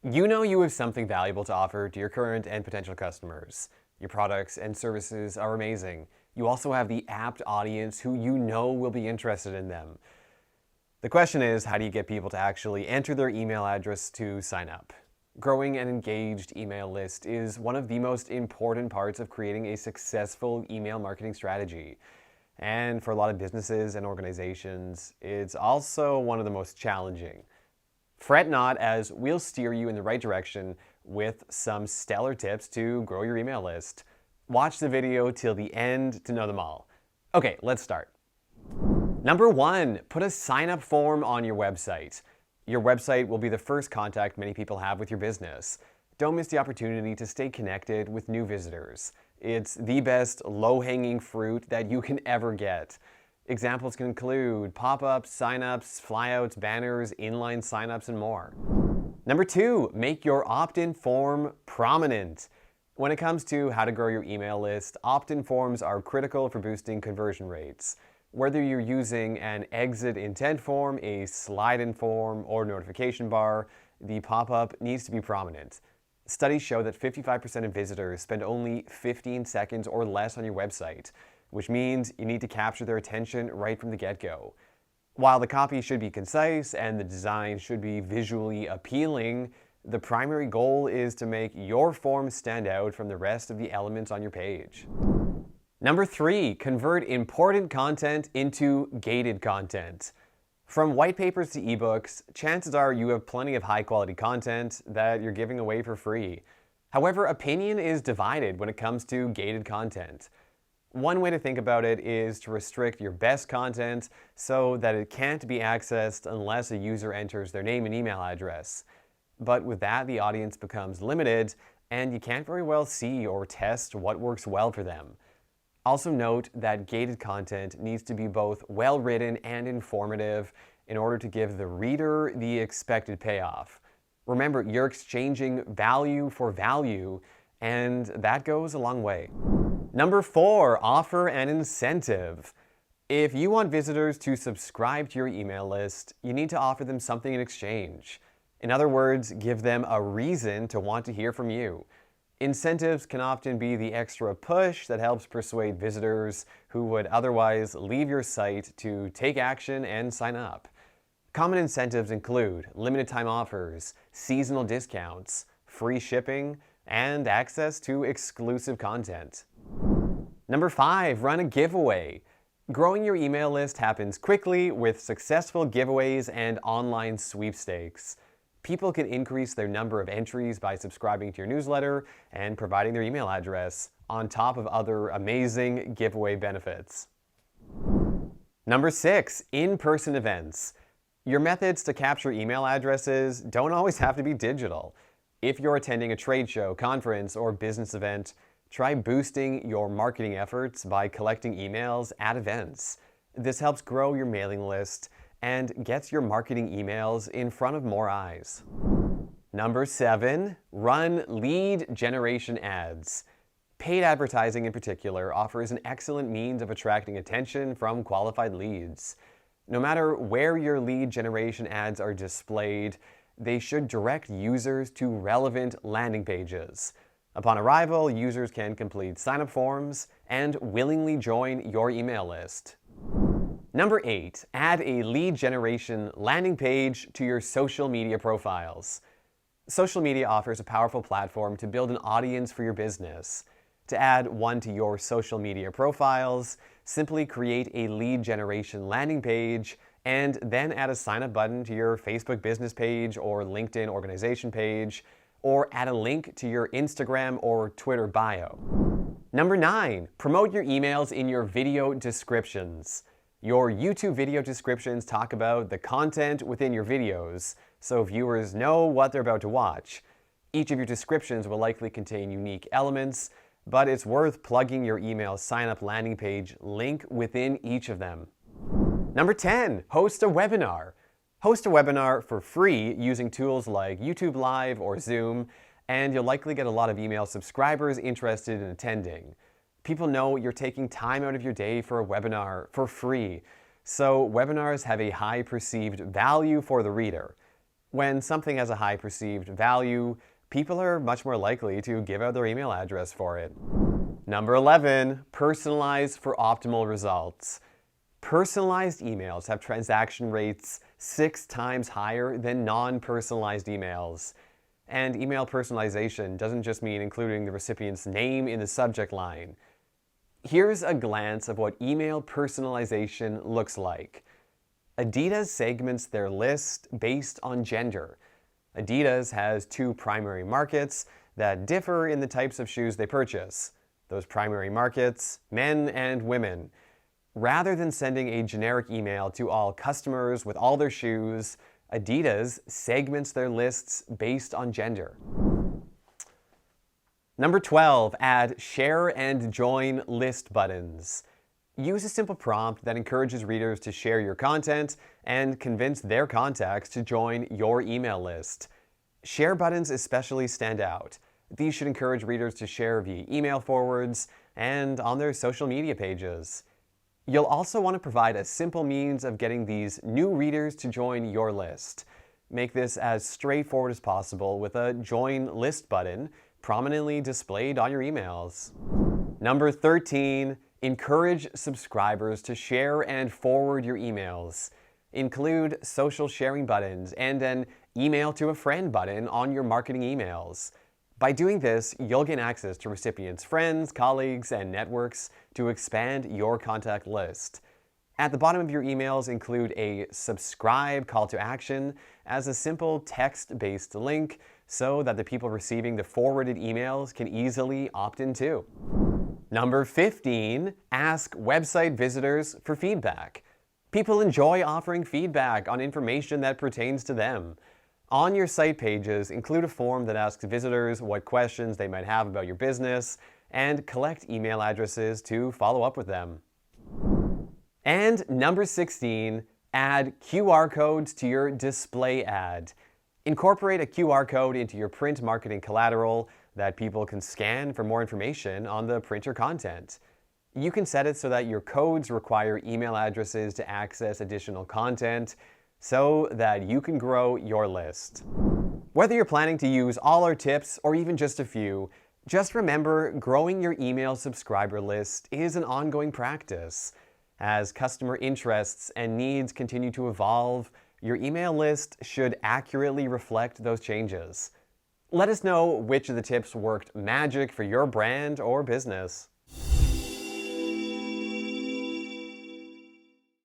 You know you have something valuable to offer to your current and potential customers. Your products and services are amazing. You also have the apt audience who you know will be interested in them. The question is, how do you get people to actually enter their email address to sign up? Growing an engaged email list is one of the most important parts of creating a successful email marketing strategy. And for a lot of businesses and organizations, it's also one of the most challenging. Fret not, as we'll steer you in the right direction with some stellar tips to grow your email list. Watch the video till the end to know them all. Okay, let's start. Number 1, put a sign-up form on your website. Your website will be the first contact many people have with your business. Don't miss the opportunity to stay connected with new visitors. It's the best low-hanging fruit that you can ever get. Examples can include pop-ups, sign-ups, flyouts, banners, inline sign-ups, and more. Number 2, make your opt-in form prominent. When it comes to how to grow your email list, opt-in forms are critical for boosting conversion rates. Whether you're using an exit intent form, a slide-in form, or notification bar, the pop-up needs to be prominent. Studies show that 55% of visitors spend only 15 seconds or less on your website, which means you need to capture their attention right from the get-go. While the copy should be concise and the design should be visually appealing, the primary goal is to make your form stand out from the rest of the elements on your page. Number 3, convert important content into gated content. From white papers to ebooks, chances are you have plenty of high-quality content that you're giving away for free. However, opinion is divided when it comes to gated content. One way to think about it is to restrict your best content so that it can't be accessed unless a user enters their name and email address. But with that, the audience becomes limited, and you can't very well see or test what works well for them. Also note that gated content needs to be both well-written and informative in order to give the reader the expected payoff. Remember, you're exchanging value for value, and that goes a long way. Number 4, offer an incentive. If you want visitors to subscribe to your email list, you need to offer them something in exchange. In other words, give them a reason to want to hear from you. Incentives can often be the extra push that helps persuade visitors who would otherwise leave your site to take action and sign up. Common incentives include limited time offers, seasonal discounts, free shipping, and access to exclusive content. Number 5, run a giveaway. Growing your email list happens quickly with successful giveaways and online sweepstakes. People can increase their number of entries by subscribing to your newsletter and providing their email address, on top of other amazing giveaway benefits. Number 6, in-person events. Your methods to capture email addresses don't always have to be digital. If you're attending a trade show, conference, or business event, try boosting your marketing efforts by collecting emails at events. This helps grow your mailing list and gets your marketing emails in front of more eyes. Number 7, run lead generation ads. Paid advertising in particular offers an excellent means of attracting attention from qualified leads. No matter where your lead generation ads are displayed, they should direct users to relevant landing pages. Upon arrival, users can complete sign-up forms and willingly join your email list. Number 8, add a lead generation landing page to your social media profiles. Social media offers a powerful platform to build an audience for your business. To add one to your social media profiles, simply create a lead generation landing page and then add a sign-up button to your Facebook business page or LinkedIn organization page, or add a link to your Instagram or Twitter bio. Number 9, promote your emails in your video descriptions. Your YouTube video descriptions talk about the content within your videos, so viewers know what they're about to watch. Each of your descriptions will likely contain unique elements, but it's worth plugging your email sign-up landing page link within each of them. Number 10, host a webinar. Host a webinar for free using tools like YouTube Live or Zoom, and you'll likely get a lot of email subscribers interested in attending. People know you're taking time out of your day for a webinar for free, so webinars have a high perceived value for the reader. When something has a high perceived value, people are much more likely to give out their email address for it. Number 11, personalize for optimal results. Personalized emails have transaction rates 6 times higher than non-personalized emails. And email personalization doesn't just mean including the recipient's name in the subject line. Here's a glance of what email personalization looks like. Adidas segments their list based on gender. Adidas has 2 primary markets that differ in the types of shoes they purchase. Those primary markets, men and women. Rather than sending a generic email to all customers with all their shoes, Adidas segments their lists based on gender. Number 12, add share and join list buttons. Use a simple prompt that encourages readers to share your content and convince their contacts to join your email list. Share buttons especially stand out. These should encourage readers to share via email forwards and on their social media pages. You'll also want to provide a simple means of getting these new readers to join your list. Make this as straightforward as possible with a Join List button prominently displayed on your emails. Number 13, encourage subscribers to share and forward your emails. Include social sharing buttons and an email to a friend button on your marketing emails. By doing this, you'll gain access to recipients' friends, colleagues, and networks to expand your contact list. At the bottom of your emails, include a subscribe call to action as a simple text-based link so that the people receiving the forwarded emails can easily opt in too. Number 15, ask website visitors for feedback. People enjoy offering feedback on information that pertains to them. On your site pages, include a form that asks visitors what questions they might have about your business and collect email addresses to follow up with them. And number 16, add QR codes to your display ad. Incorporate a QR code into your print marketing collateral that people can scan for more information on the printer content. You can set it so that your codes require email addresses to access additional content so that you can grow your list. Whether you're planning to use all our tips or even just a few, just remember growing your email subscriber list is an ongoing practice. As customer interests and needs continue to evolve, your email list should accurately reflect those changes. Let us know which of the tips worked magic for your brand or business.